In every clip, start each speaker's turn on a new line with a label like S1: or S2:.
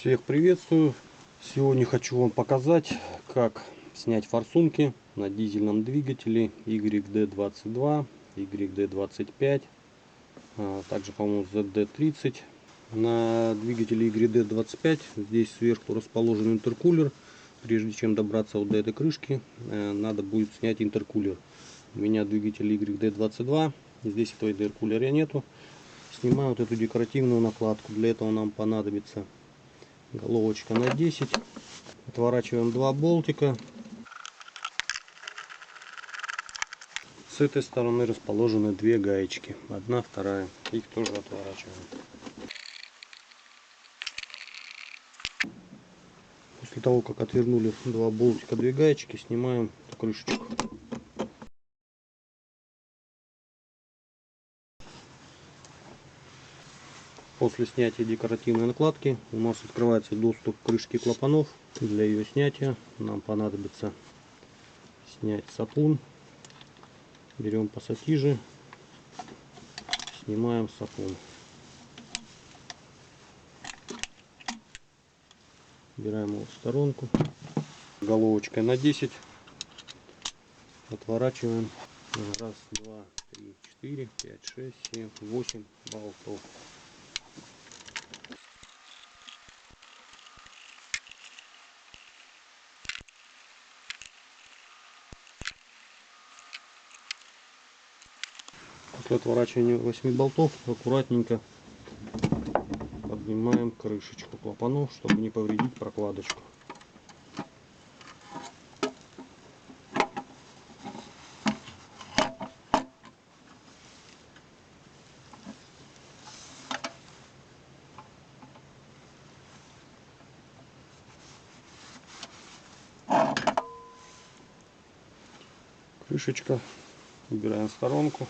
S1: Всех приветствую! Сегодня хочу вам показать, как снять форсунки на дизельном двигателе YD22, YD25, также, по-моему, ZD30. На двигателе YD25 здесь сверху расположен интеркулер. Прежде чем добраться вот до этой крышки, надо будет снять интеркулер. У меня двигатель YD22, здесь этого интеркулера нету. Снимаю вот эту декоративную накладку. Для этого нам понадобится головочка на 10. Отворачиваем два болтика. С этой стороны расположены две гаечки. Одна, вторая. Их тоже отворачиваем. После того, как отвернули два болтика, две гаечки, снимаем эту крышечку. После снятия декоративной накладки у нас открывается доступ к крышке клапанов. Для ее снятия нам понадобится снять сапун. Берем пассатижи, снимаем сапун. Убираем его в сторонку. Головочкой на 10 отворачиваем. Раз, два, три, 4, 5, 6, 7, 8 болтов. После отворачивания 8 болтов аккуратненько поднимаем крышечку клапанов, чтобы не повредить прокладочку. Крышечка убираем в сторонку.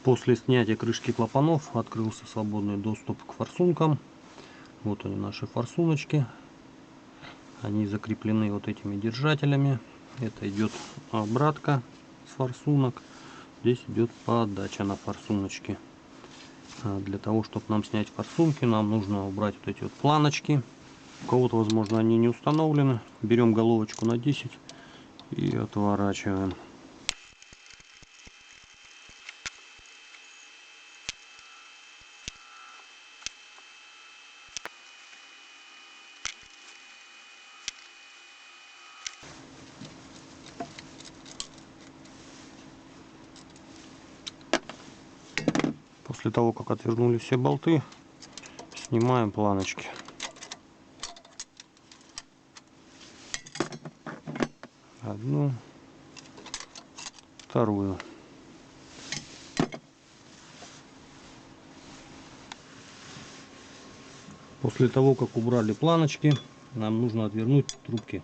S1: После снятия крышки клапанов открылся свободный доступ к форсункам. Вот они, наши форсуночки. Они закреплены вот этими держателями. Это идет обратка с форсунок. Здесь идет подача на форсуночки. Для того, чтобы нам снять форсунки, нам нужно убрать вот эти вот планочки. У кого-то, возможно, они не установлены. Берем головочку на 10 и отворачиваем. После того, как отвернули все болты, снимаем планочки. Одну, вторую. После того, как убрали планочки, нам нужно отвернуть трубки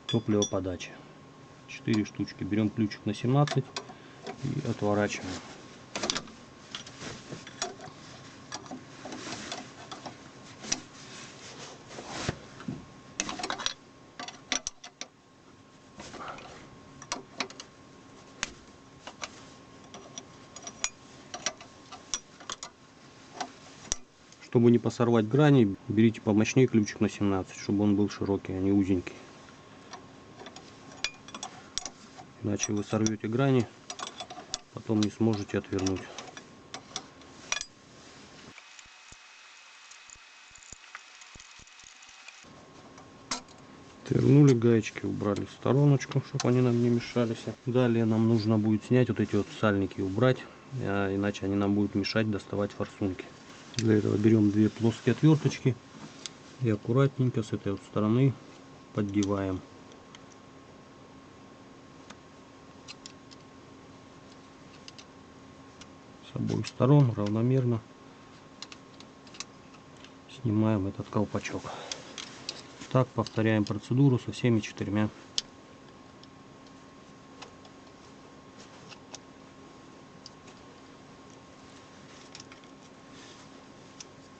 S1: топливоподачи. 4 штучки. Берем ключик на 17 и отворачиваем. Чтобы не посорвать грани, берите помощнее ключик на 17, чтобы он был широкий, а не узенький. Иначе вы сорвете грани, потом не сможете отвернуть. Отвернули гаечки, убрали в стороночку, чтобы они нам не мешались. Далее нам нужно будет снять вот эти вот сальники, убрать, иначе они нам будут мешать доставать форсунки. Для этого берем две плоские отверточки и аккуратненько с этой вот стороны поддеваем. С обоих сторон равномерно снимаем этот колпачок. Так повторяем процедуру со всеми 4.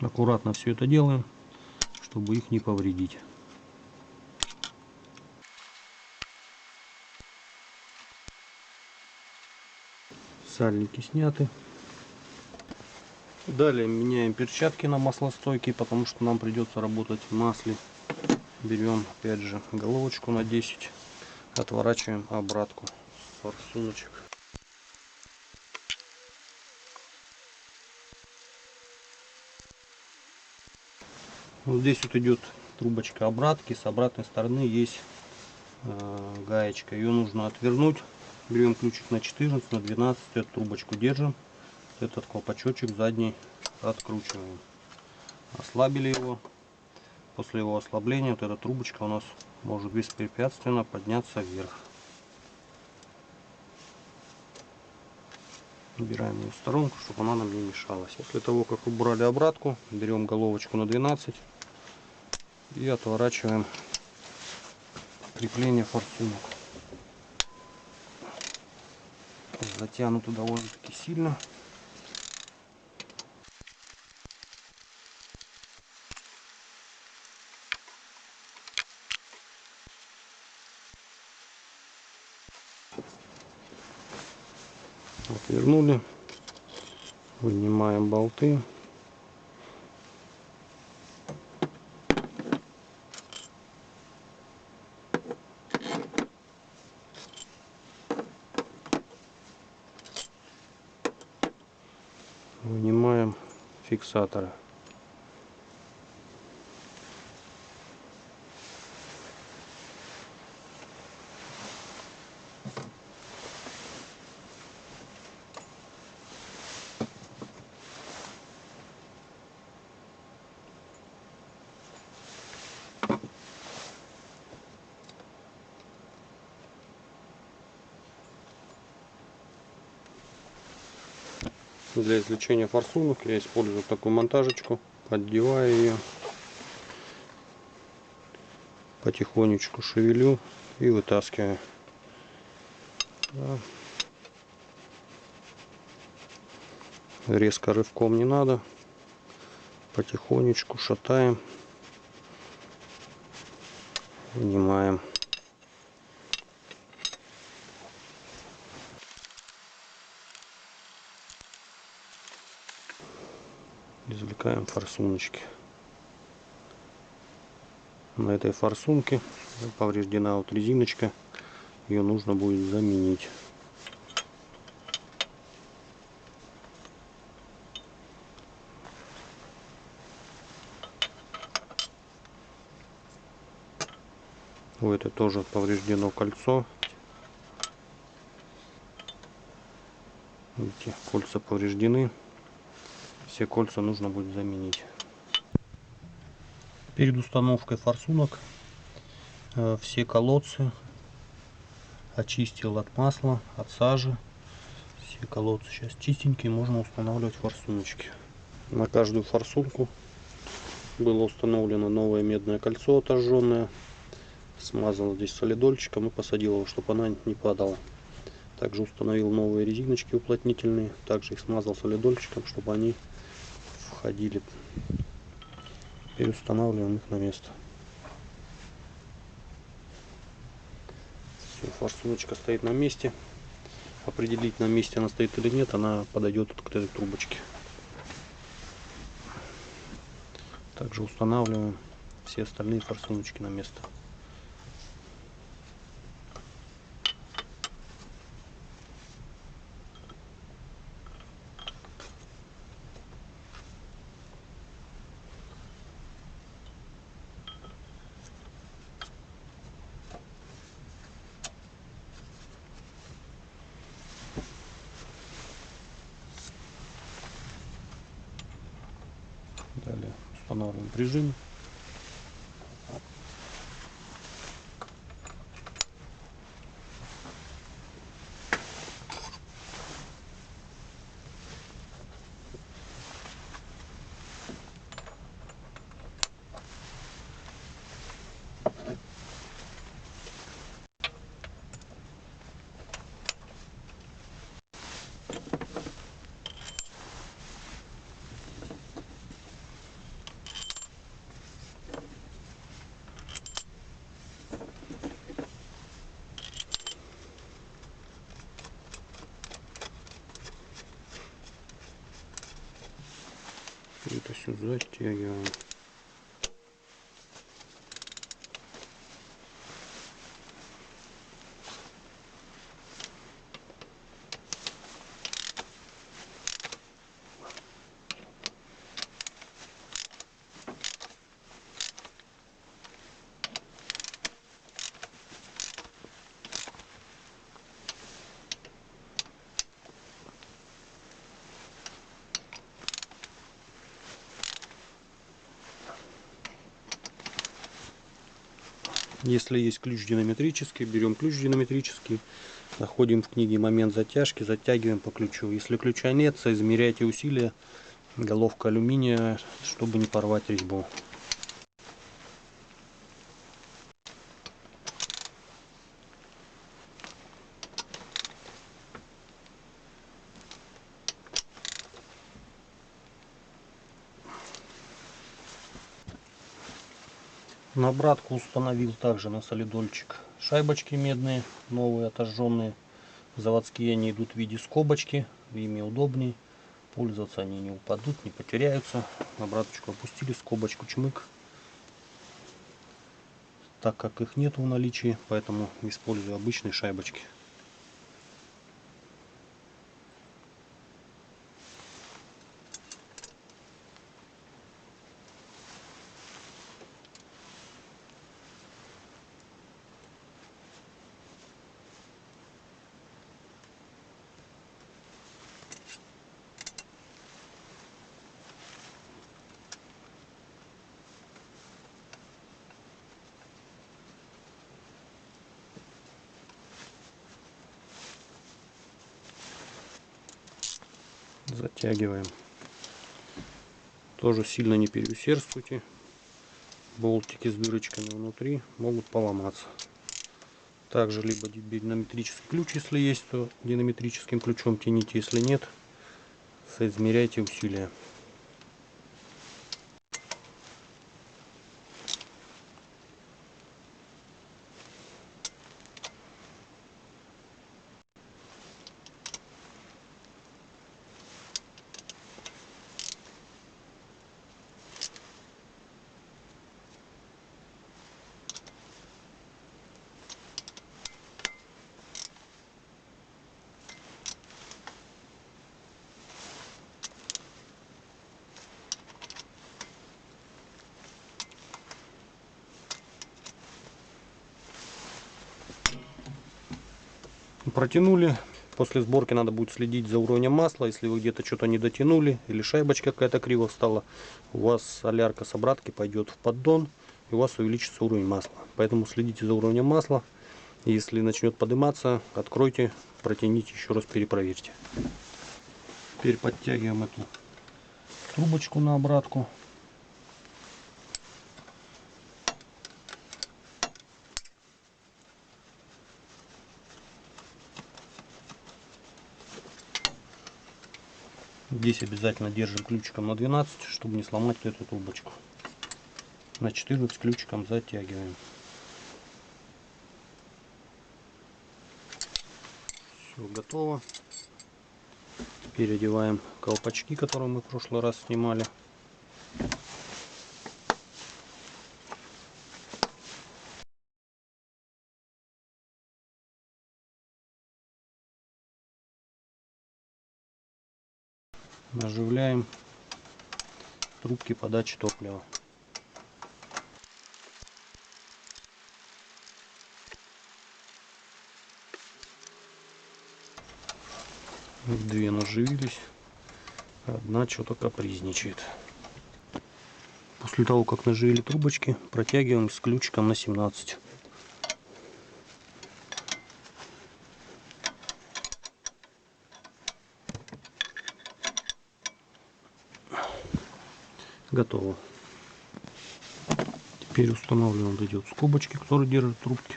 S1: Аккуратно все это делаем, чтобы их не повредить. Сальники сняты. Далее меняем перчатки на маслостойкие, потому что нам придется работать в масле. Берем опять же головочку на 10, отворачиваем обратку с форсуночек. Вот здесь вот идет трубочка обратки, с обратной стороны есть гаечка, ее нужно отвернуть. Берем ключик на 14, на 12, эту трубочку держим, этот колпачочек задний откручиваем. Ослабили его. После его ослабления вот эта трубочка у нас может беспрепятственно подняться вверх. Убираем ее в сторонку, чтобы она нам не мешалась. После того, как убрали обратку, берем головочку на 12 и отворачиваем крепление форсунок. Затянуто довольно-таки сильно. Отвернули, вынимаем болты. Вынимаем фиксаторы. Для извлечения форсунок я использую такую монтажечку. Поддеваю ее, потихонечку шевелю и вытаскиваю. Да. Резко рывком не надо, потихонечку шатаем, вынимаем. Извлекаем форсуночки. На этой форсунке повреждена вот резиночка, ее нужно будет заменить. У этой тоже повреждено кольцо. Видите, кольца повреждены. Все кольца нужно будет заменить. Перед установкой форсунок все колодцы очистил от масла, от сажи. Все колодцы сейчас чистенькие, можно устанавливать форсуночки. На каждую форсунку было установлено новое медное кольцо отожженное. Смазал здесь солидольчиком и посадил его, чтобы она не падала. Также установил новые резиночки уплотнительные. Также их смазал солидольчиком, чтобы они входили. Теперь устанавливаем их на место. Все, форсуночка стоит на месте. Определить, на месте она стоит или нет, она подойдет к этой трубочке. Также устанавливаем все остальные форсуночки на место. Далее устанавливаем прижим. затягиваем. Если есть ключ динамометрический, берем ключ динамометрический, находим в книге момент затяжки, затягиваем по ключу. Если ключа нет, соизмеряйте усилия, головка алюминия, чтобы не порвать резьбу. На обратку установил также на солидольчик шайбочки медные, новые, отожженные. Заводские они идут в виде скобочки, ими удобнее. Пользоваться они не упадут, не потеряются. Обраточку опустили, скобочку чмык. Так как их нет в наличии, поэтому использую обычные шайбочки. Затягиваем. Тоже сильно не переусердствуйте. Болтики с дырочками внутри могут поломаться. Также либо динамометрический ключ, если есть, то динамометрическим ключом тяните, если нет, соизмеряйте усилия. Протянули. После сборки надо будет следить за уровнем масла. Если вы где-то что-то не дотянули или шайбочка какая-то криво встала, у вас солярка с обратки пойдет в поддон и у вас увеличится уровень масла. Поэтому следите за уровнем масла. Если начнет подниматься, откройте, протяните, еще раз перепроверьте. Теперь подтягиваем эту трубочку на обратку. Здесь обязательно держим ключиком на 12, чтобы не сломать эту трубочку. На 14 ключиком затягиваем. Все готово. Теперь одеваем колпачки, которые мы в прошлый раз снимали. Наживляем трубки подачи топлива. Две наживились, одна что-то капризничает. После того, как наживили трубочки, протягиваем с ключиком на 17. Готово. Теперь устанавливаем вот эти вот скобочки, которые держат трубки.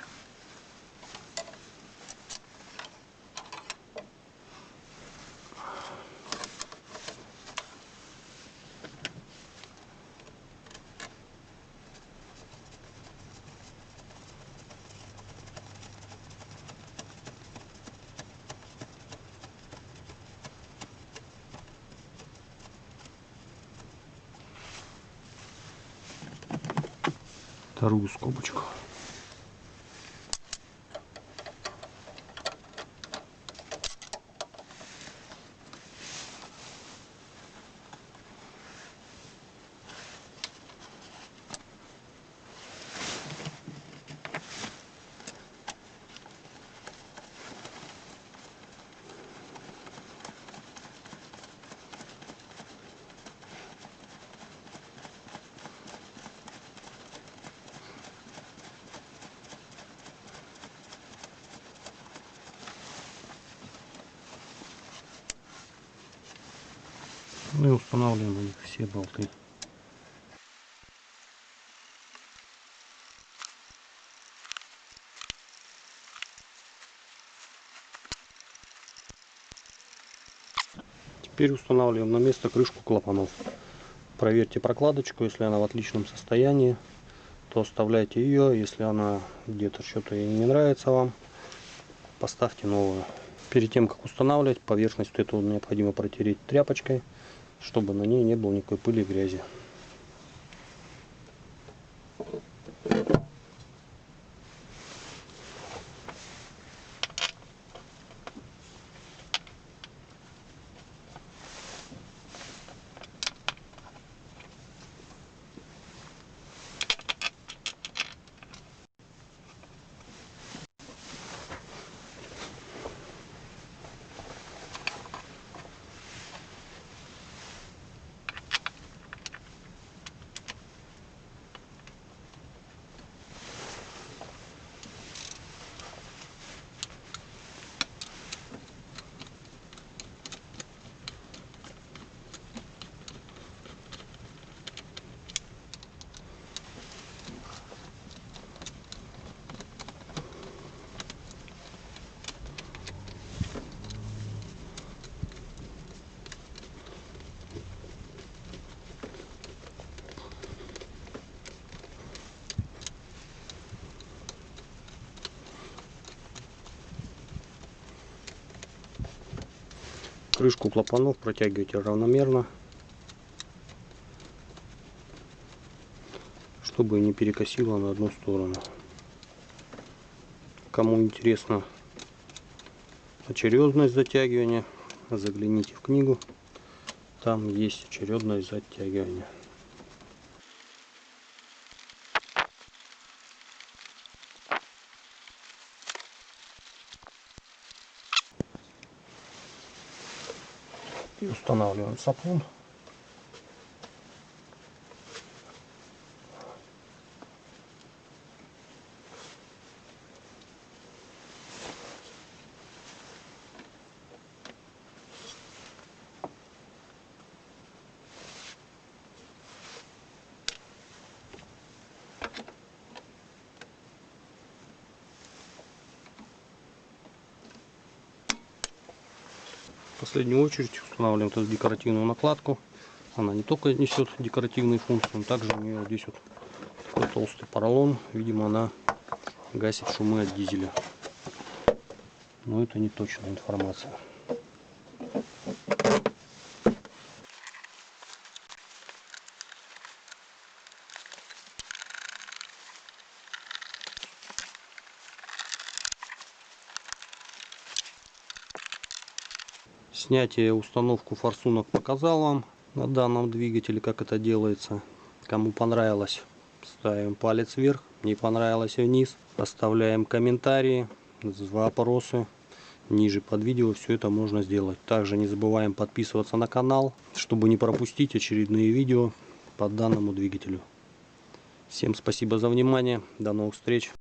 S1: вторую скобочку. Ну и устанавливаем на них все болты. Теперь устанавливаем на место крышку клапанов. Проверьте прокладочку, если она в отличном состоянии, то оставляйте ее. Если она где-то что-то не нравится вам, поставьте новую. Перед тем как устанавливать, поверхность вот эту необходимо протереть тряпочкой, чтобы на ней не было никакой пыли и грязи. Крышку клапанов протягивайте равномерно, чтобы не перекосило на одну сторону. Кому интересно очередность затягивания, загляните в книгу, там есть очередность затягивания. И устанавливаем сапун. В последнюю очередь устанавливаем эту декоративную накладку. Она не только несет декоративные функции, но также у нее здесь вот такой толстый поролон. Видимо, она гасит шумы от дизеля. Но это не точная информация. Снятие, установку форсунок показал вам на данном двигателе, как это делается. Кому понравилось, ставим палец вверх, не понравилось вниз, оставляем комментарии, вопросы. Ниже под видео все это можно сделать. Также не забываем подписываться на канал, чтобы не пропустить очередные видео по данному двигателю. Всем спасибо за внимание, до новых встреч.